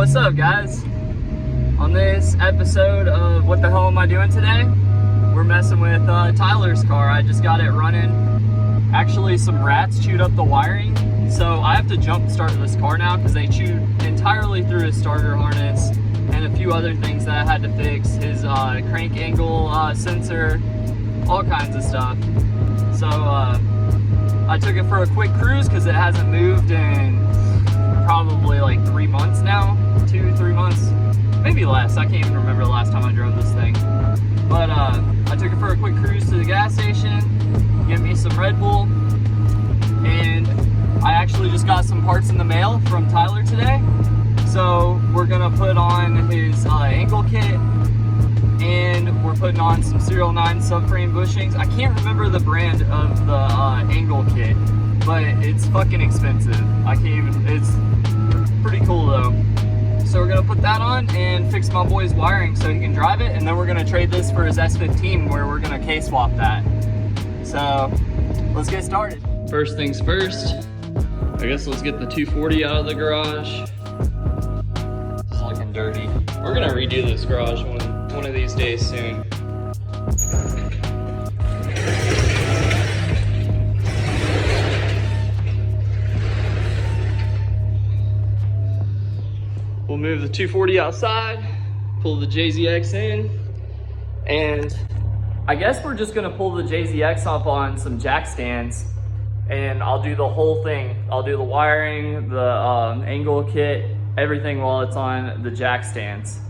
What's up, guys? On this episode of What the Hell Am I Doing Today, we're messing with Tyler's car. I just got it running. Actually, some rats chewed up the wiring, so I have to jump start this car now because they chewed entirely through his starter harness and a few other things that I had to fix. His crank angle sensor, all kinds of stuff. So I took it for a quick cruise because it hasn't moved in probably like 3 months now, 2-3 months, maybe less. I can't even remember the last time I drove this thing. But I took it for a quick cruise to the gas station, get me some Red Bull, and I actually just got some parts in the mail from Tyler today. So we're gonna put on his ankle kit, and we're putting on some Serial 9 subframe bushings. I can't remember the brand of the angle kit, but it's fucking expensive. I can't even, it's pretty cool though. So we're gonna put that on and fix my boy's wiring so he can drive it, and then we're gonna trade this for his S15 where we're gonna K-swap that. So let's get started. First things first, I guess let's get the 240 out of the garage. It's looking dirty. We're gonna redo this garage one of these days soon. We'll move the 240 outside, pull the Jzx in, and I guess we're just gonna pull the Jzx up on some jack stands, and I'll do the whole thing. I'll do the wiring, the angle kit, everything while it's on the jack stands.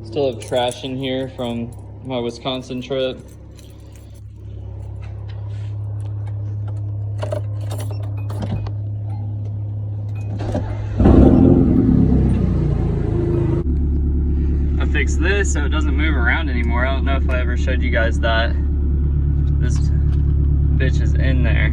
Still have trash in here from my Wisconsin trip. Fix this so it doesn't move around anymore. I don't know if I ever showed you guys that. This bitch is in there.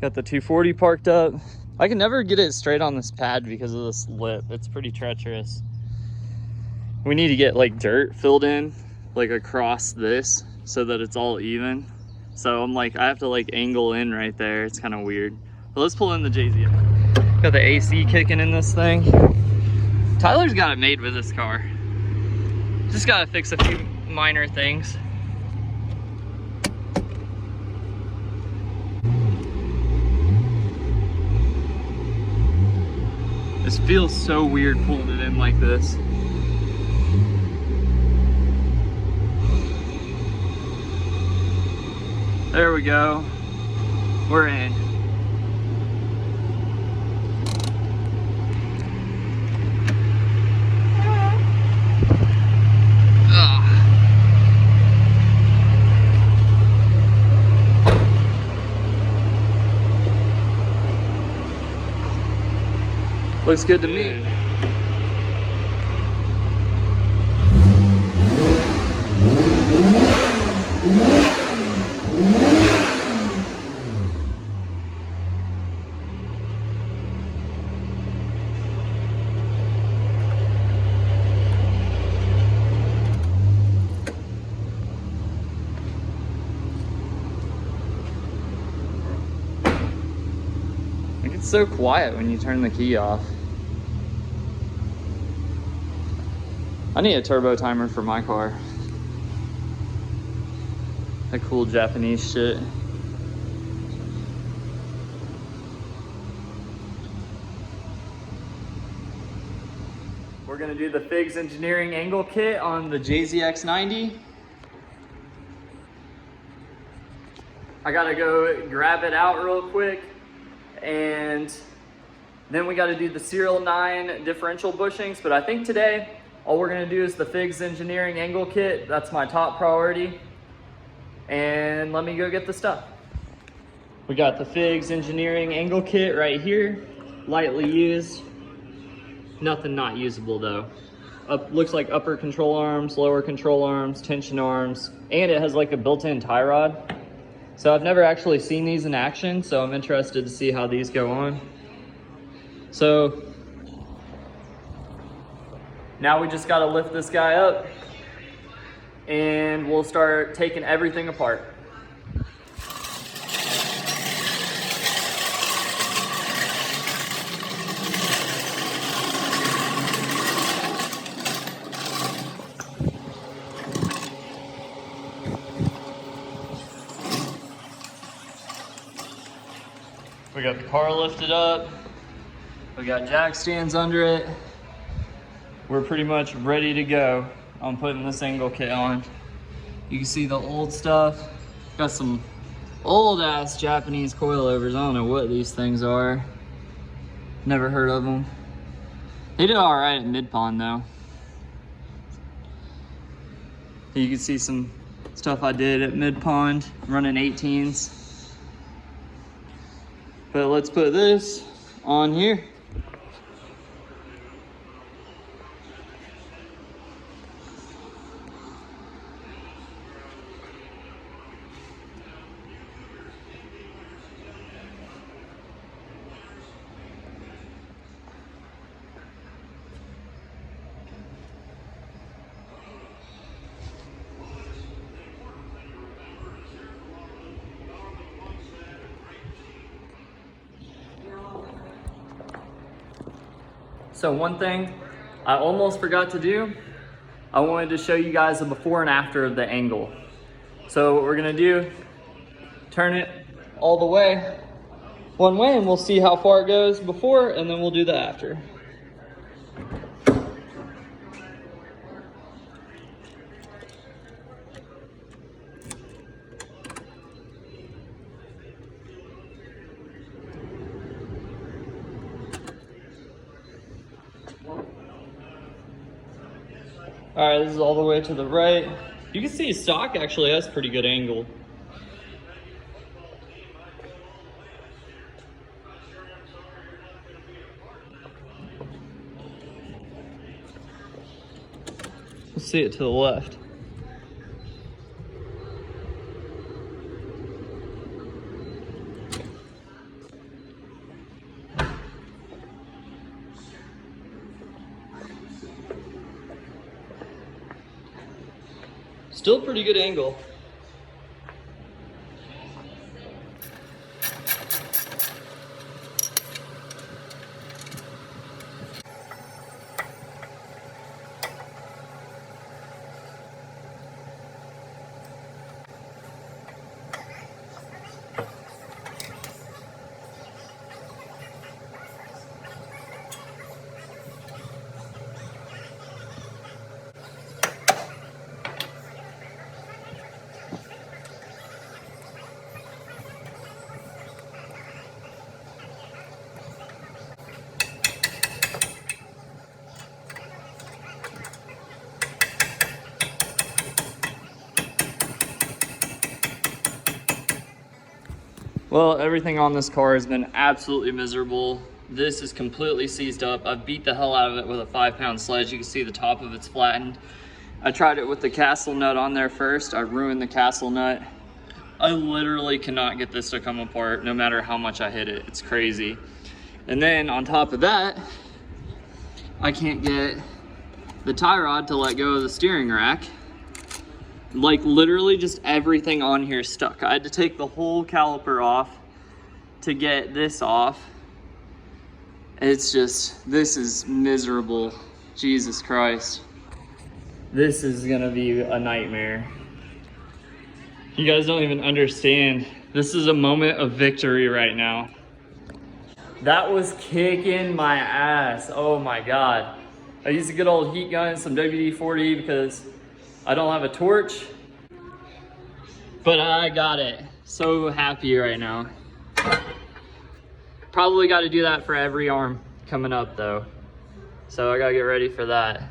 Got the 240 parked up. I can never get it straight on this pad because of this lip. It's pretty treacherous. We need to get like dirt filled in like across this so that it's all even. So I'm like, I have to like angle in right there. It's kind of weird. But let's pull in the Jzx. Got the AC kicking in this thing. Tyler's got it made with this car. Just gotta fix a few minor things. This feels so weird pulling it in like this. There we go. We're in. Looks good to me. It's so quiet when you turn the key off. I need a turbo timer for my car. That cool Japanese shit. We're gonna do the Figs Engineering angle kit on the Jzx90. I gotta go grab it out real quick, and then we gotta do the Serial 9 differential bushings, but I think today, all we're gonna do is the Figs Engineering angle kit. That's my top priority. And let me go get the stuff. We got the Figs Engineering angle kit right here, lightly used. Nothing not usable though. Looks like upper control arms, lower control arms, tension arms, and it has like a built-in tie rod. So I've never actually seen these in action, so I'm interested to see how these go on. So now we just gotta lift this guy up and we'll start taking everything apart. We got the car lifted up. We got jack stands under it. We're pretty much ready to go on putting this angle kit on. You can see the old stuff. Got some old ass Japanese coilovers. I don't know what these things are. Never heard of them. They did all right at mid-pond though. You can see some stuff I did at mid-pond, running 18s. But let's put this on here. So one thing I almost forgot to do, I wanted to show you guys the before and after of the angle. So what we're gonna do, turn it all the way one way and we'll see how far it goes before and then we'll do the after. All right, this is all the way to the right. You can see stock actually has pretty good angle. Let's see it to the left. Still pretty good angle. Well, everything on this car has been absolutely miserable. This is completely seized up. I've beat the hell out of it with a 5-pound sledge. You can see the top of it's flattened. I tried it with the castle nut on there first. I ruined the castle nut. I literally cannot get this to come apart no matter how much I hit it. It's crazy. And then on top of that, I can't get the tie rod to let go of the steering rack. Like literally just everything on here stuck. I had to take the whole caliper off to get this off. It's just, this is miserable. Jesus Christ. This is gonna be a nightmare. You guys don't even understand. This is a moment of victory right now. That was kicking my ass. Oh my God. I used a good old heat gun, some WD-40 because I don't have a torch, but I got it. So happy right now. Probably got to do that for every arm coming up though. So I gotta get ready for that.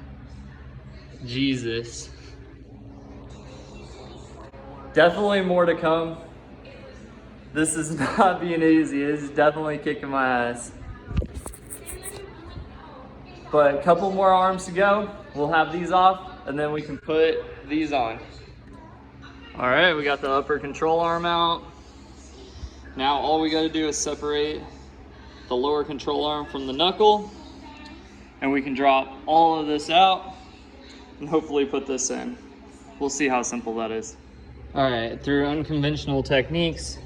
Jesus. Definitely more to come. This is not being easy. It's definitely kicking my ass. But a couple more arms to go. We'll have these off and then we can put these on. All right, we got the upper control arm out. Now all we gotta do is separate the lower control arm from the knuckle, and we can drop all of this out and hopefully put this in. We'll see how simple that is. All right, through unconventional techniques,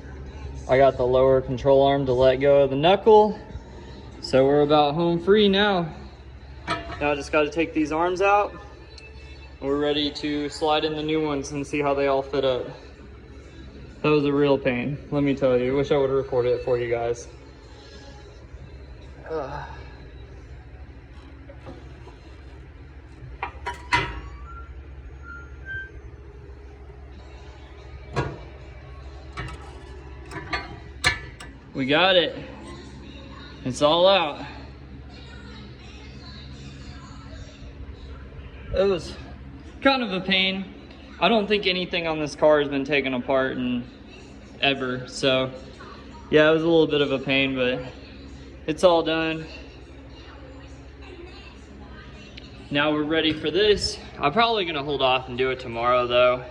I got the lower control arm to let go of the knuckle. So we're about home free now. Now I just gotta take these arms out. We're ready to slide in the new ones and see how they all fit up. That was a real pain, let me tell you. Wish I would have recorded it for you guys. We got it. It's all out. It was kind of a pain. I don't think anything on this car has been taken apart in ever, so yeah, it was a little bit of a pain, but it's all done. Now we're ready for this. I'm probably gonna hold off and do it tomorrow though,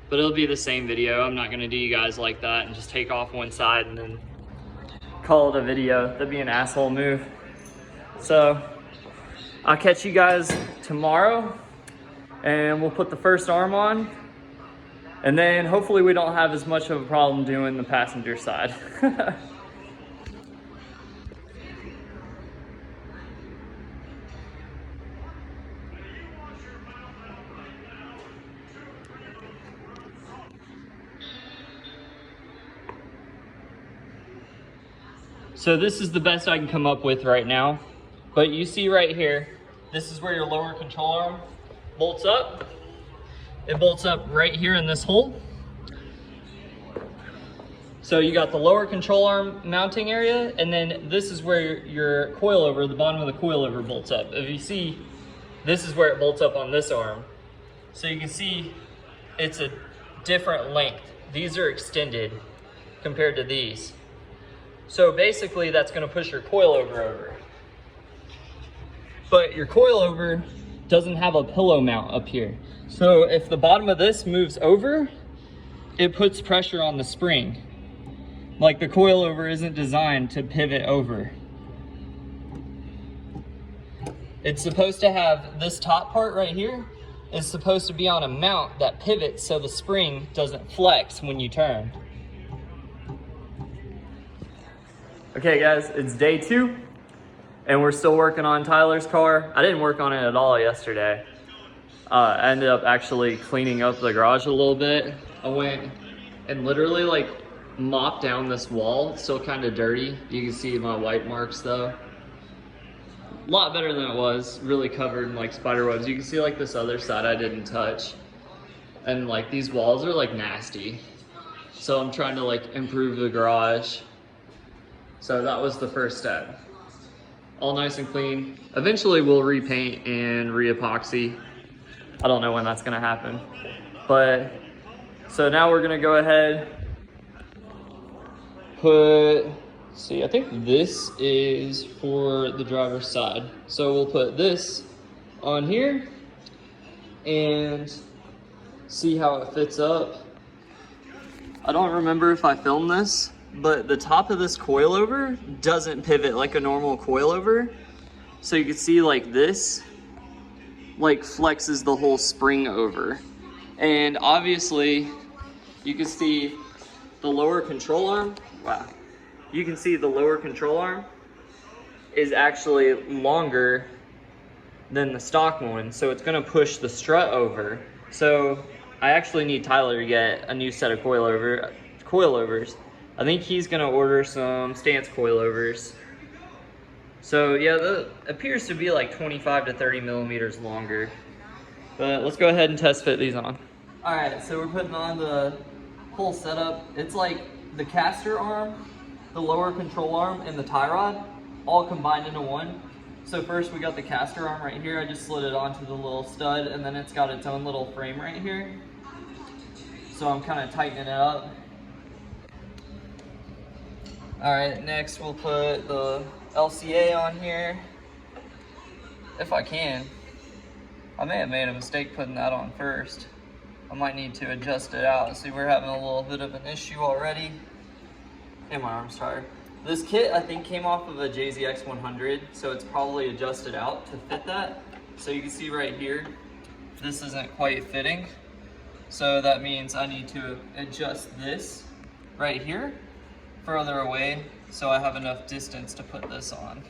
but it'll be the same video. I'm not gonna do you guys like that and just take off one side and then call it a video. That'd be an asshole move. So I'll catch you guys tomorrow and we'll put the first arm on, and then hopefully we don't have as much of a problem doing the passenger side. So this is the best I can come up with right now, but you see right here, this is where your lower control arm bolts up. It bolts up right here in this hole. So you got the lower control arm mounting area, and then this is where your coilover, the bottom of the coilover bolts up. If you see, this is where it bolts up on this arm. So you can see it's a different length. These are extended compared to these. So basically that's gonna push your coilover over. But your coilover doesn't have a pillow mount up here. So if the bottom of this moves over, it puts pressure on the spring. Like the coilover isn't designed to pivot over. It's supposed to have this top part right here is supposed to be on a mount that pivots so the spring doesn't flex when you turn. Okay guys, it's day 2 and we're still working on Tyler's car. I didn't work on it at all yesterday. I ended up actually cleaning up the garage a little bit. I went and literally like mopped down this wall. It's still kind of dirty. You can see my wipe marks though. A lot better than it was, really covered in like spider webs. You can see like this other side I didn't touch. And like these walls are like nasty. So I'm trying to like improve the garage. So that was the first step. All nice and clean. Eventually we'll repaint and re-epoxy. I don't know when that's gonna happen. But, so now we're gonna go ahead, put, see, I think this is for the driver's side. So we'll put this on here and see how it fits up. I don't remember if I filmed this, but the top of this coilover doesn't pivot like a normal coilover. So you can see like this, like flexes the whole spring over. And obviously you can see the lower control arm, wow. You can see the lower control arm is actually longer than the stock one. So it's gonna push the strut over. So I actually need Tyler to get a new set of coilovers. I think he's gonna order some stance coilovers. So yeah, that appears to be like 25 to 30 millimeters longer. But let's go ahead and test fit these on. All right, so we're putting on the whole setup. It's like the caster arm, the lower control arm, and the tie rod all combined into one. So first we got the caster arm right here. I just slid it onto the little stud, and then it's got its own little frame right here. So I'm kind of tightening it up. All right, next we'll put the LCA on here, if I can. I may have made a mistake putting that on first. I might need to adjust it out. See, we're having a little bit of an issue already. and my arm's tired. This kit, I think, came off of a Jzx90, so it's probably adjusted out to fit that. So you can see right here, this isn't quite fitting. So that means I need to adjust this right here further away so I have enough distance to put this on.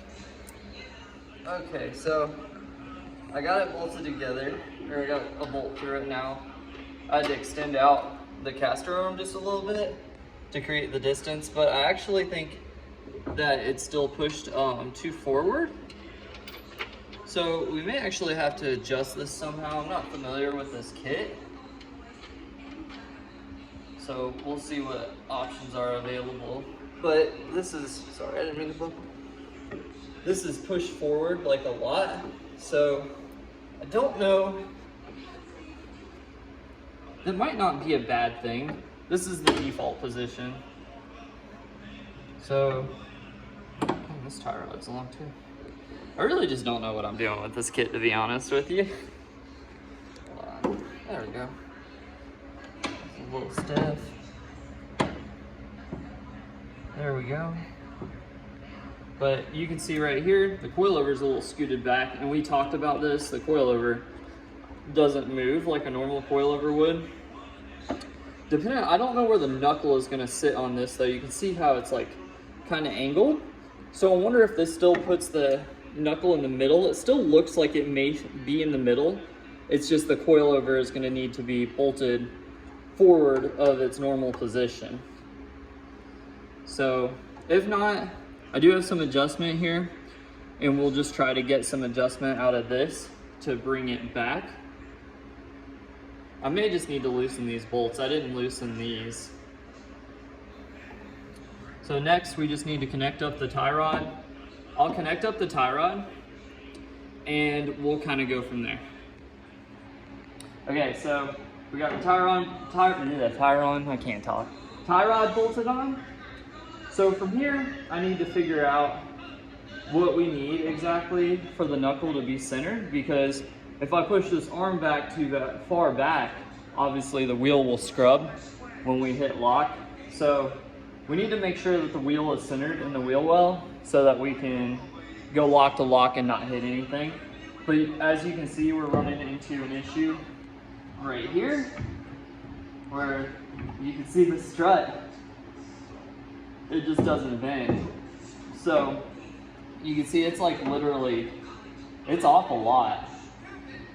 Okay, so I got it bolted together, or I got a bolt through it now. I had to extend out the caster arm just a little bit to create the distance, but I actually think that it's still pushed too forward. So we may actually have to adjust this somehow. I'm not familiar with this kit. So we'll see what options are available. But this is, sorry, I didn't mean to bump. This is pushed forward like a lot. So I don't know. That might not be a bad thing. This is the default position. So, oh, this tire rod's long too. I really just don't know what I'm doing with this kit, to be honest with you. Hold on. There we go. A little stiff. There we go. But you can see right here, the coilover is a little scooted back, and we talked about this. The coilover doesn't move like a normal coilover would. Depending, I don't know where the knuckle is gonna sit on this though. You can see how it's like kind of angled. So I wonder if this still puts the knuckle in the middle. It still looks like it may be in the middle. It's just the coilover is gonna need to be bolted forward of its normal position. So if not, I do have some adjustment here, and we'll just try to get some adjustment out of this to bring it back. I may just need to loosen these bolts. I didn't loosen these. So next we just need to connect up the tie rod. I'll connect up the tie rod and we'll kind of go from there. Okay, so we got the tie rod bolted on. So from here, I need to figure out what we need exactly for the knuckle to be centered, because if I push this arm back too far back, obviously the wheel will scrub when we hit lock. So we need to make sure that the wheel is centered in the wheel well so that we can go lock to lock and not hit anything. But as you can see, we're running into an issue right here where you can see the strut. It just doesn't bend. So you can see it's like literally, it's off a lot.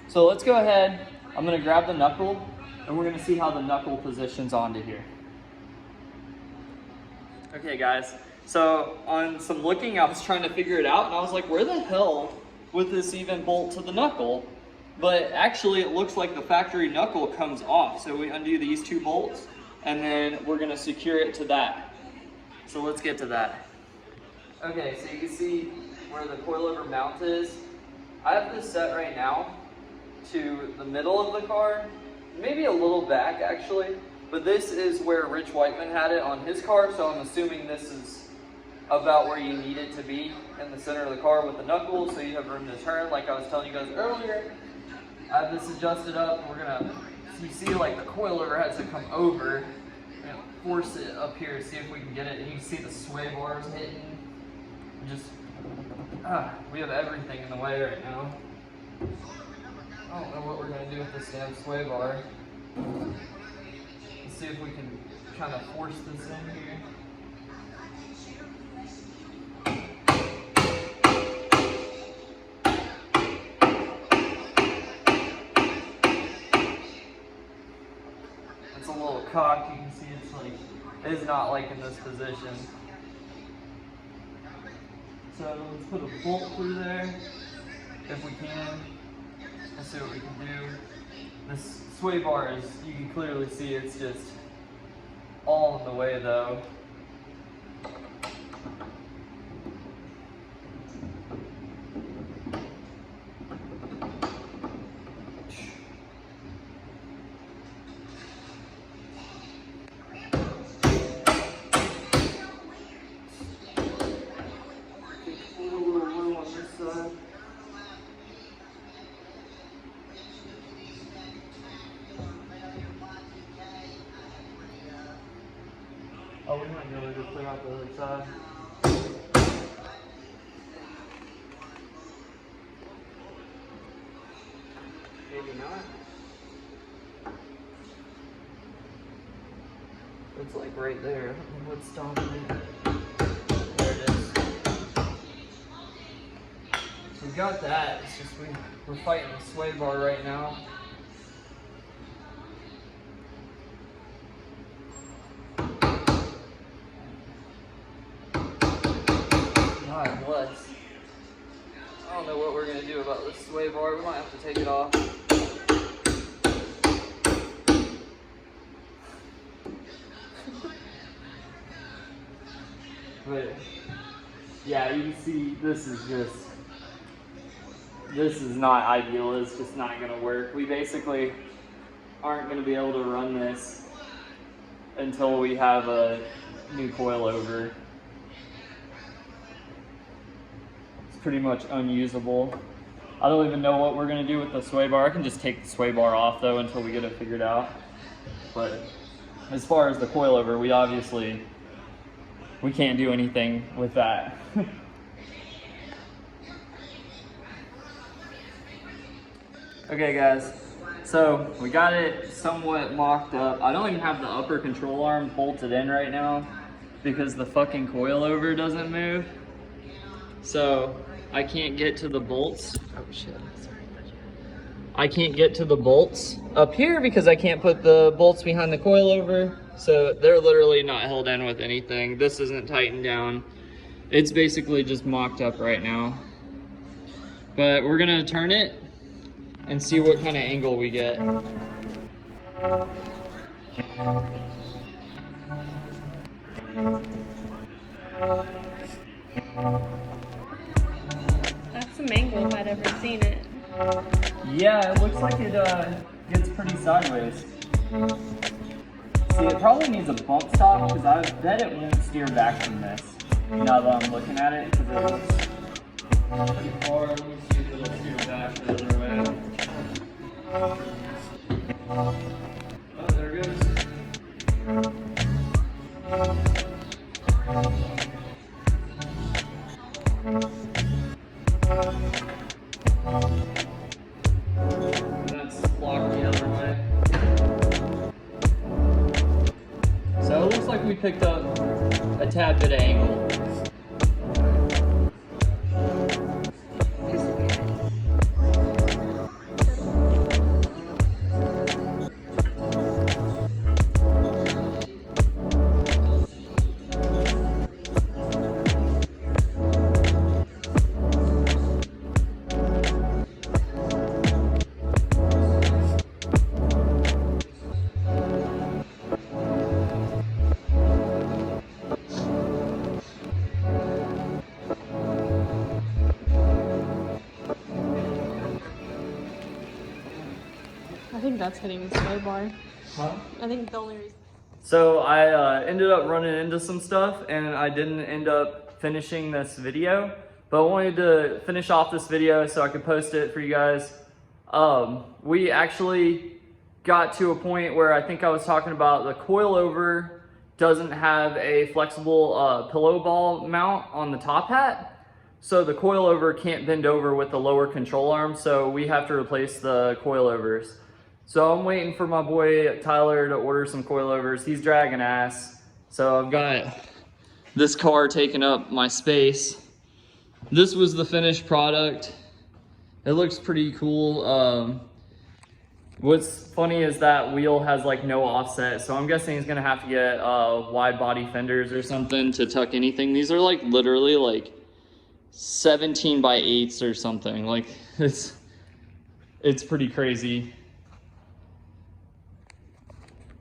So let's go ahead, I'm gonna grab the knuckle and we're gonna see how the knuckle positions onto here. Okay guys, so on some looking, I was trying to figure it out and I was like, where the hell would this even bolt to the knuckle? But actually it looks like the factory knuckle comes off. So we undo these two bolts and then we're gonna secure it to that. So let's get to that. Okay, so you can see where the coilover mount is. I have this set right now to the middle of the car, maybe a little back actually, but this is where Rich Whiteman had it on his car, so I'm assuming this is about where you need it to be in the center of the car with the knuckle, so you have room to turn like I was telling you guys earlier. I have this adjusted up. We're gonna, you see like the coilover has to come over. We're gonna force it up here, see if we can get it, and you can see the sway bars hitting. Just, we have everything in the way right now. I don't know what we're gonna do with this damn sway bar. Let's see if we can kind of force this in here. It's a little cocked. You can see it's like, it's not like in this position. So let's put a bolt through there if we can. Let's see what we can do. This sway bar is, you can clearly see it's just all in the way though. Oh, we might be able to clear out the other side. Maybe not. It's like right there. What's stopping it? There it is. So we got that. It's just we're fighting the sway bar right now. God bless. I don't know what we're gonna do about this sway bar. We might have to take it off. But yeah, you can see this is not ideal. It's just not gonna work. We basically aren't gonna be able to run this until we have a new coilover. It's pretty much unusable. I don't even know what we're gonna do with the sway bar. I can just take the sway bar off though until we get it figured out. But as far as the coilover, we can't do anything with that. Okay guys, so we got it somewhat mocked up. I don't even have the upper control arm bolted in right now because the fucking coilover doesn't move. So I can't get to the bolts. Oh shit, sorry. I can't get to the bolts up here because I can't put the bolts behind the coilover. So they're literally not held in with anything. This isn't tightened down. It's basically just mocked up right now. But we're gonna turn it and see what kind of angle we get. That's some angle if I'd ever seen it. Yeah, it looks like it gets pretty sideways. See, it probably needs a bump stop because I bet it won't steer back from this. Now that I'm looking at it, because it looks pretty far. Let me see if it'll steer back the other way. Oh, there it goes. That's blocked the other way. So it looks like we picked up a tad bit of angle. I think that's hitting the sway bar. Huh? I think the only reason. So I ended up running into some stuff and I didn't end up finishing this video, but I wanted to finish off this video so I could post it for you guys. We actually got to a point where I think I was talking about the coilover doesn't have a flexible pillow ball mount on the top hat. So the coilover can't bend over with the lower control arm, so we have to replace the coilovers. So I'm waiting for my boy Tyler to order some coilovers. He's dragging ass. So I've got this car taking up my space. This was the finished product. It looks pretty cool. What's funny is that wheel has like no offset. So I'm guessing he's gonna have to get wide body fenders or something to tuck anything. These are like literally like 17 by 8s or something. Like it's pretty crazy.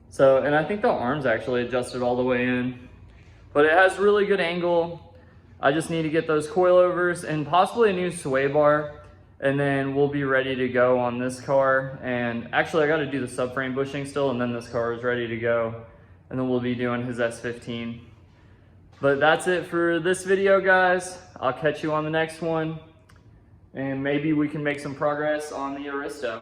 So, and I think the arm's actually adjusted all the way in, but it has really good angle. I just need to get those coilovers and possibly a new sway bar, and then we'll be ready to go on this car. And actually I got to do the subframe bushing still, and then this car is ready to go, and then we'll be doing his S15. But that's it for this video, guys. I'll catch you on the next one, and maybe we can make some progress on the Aristo.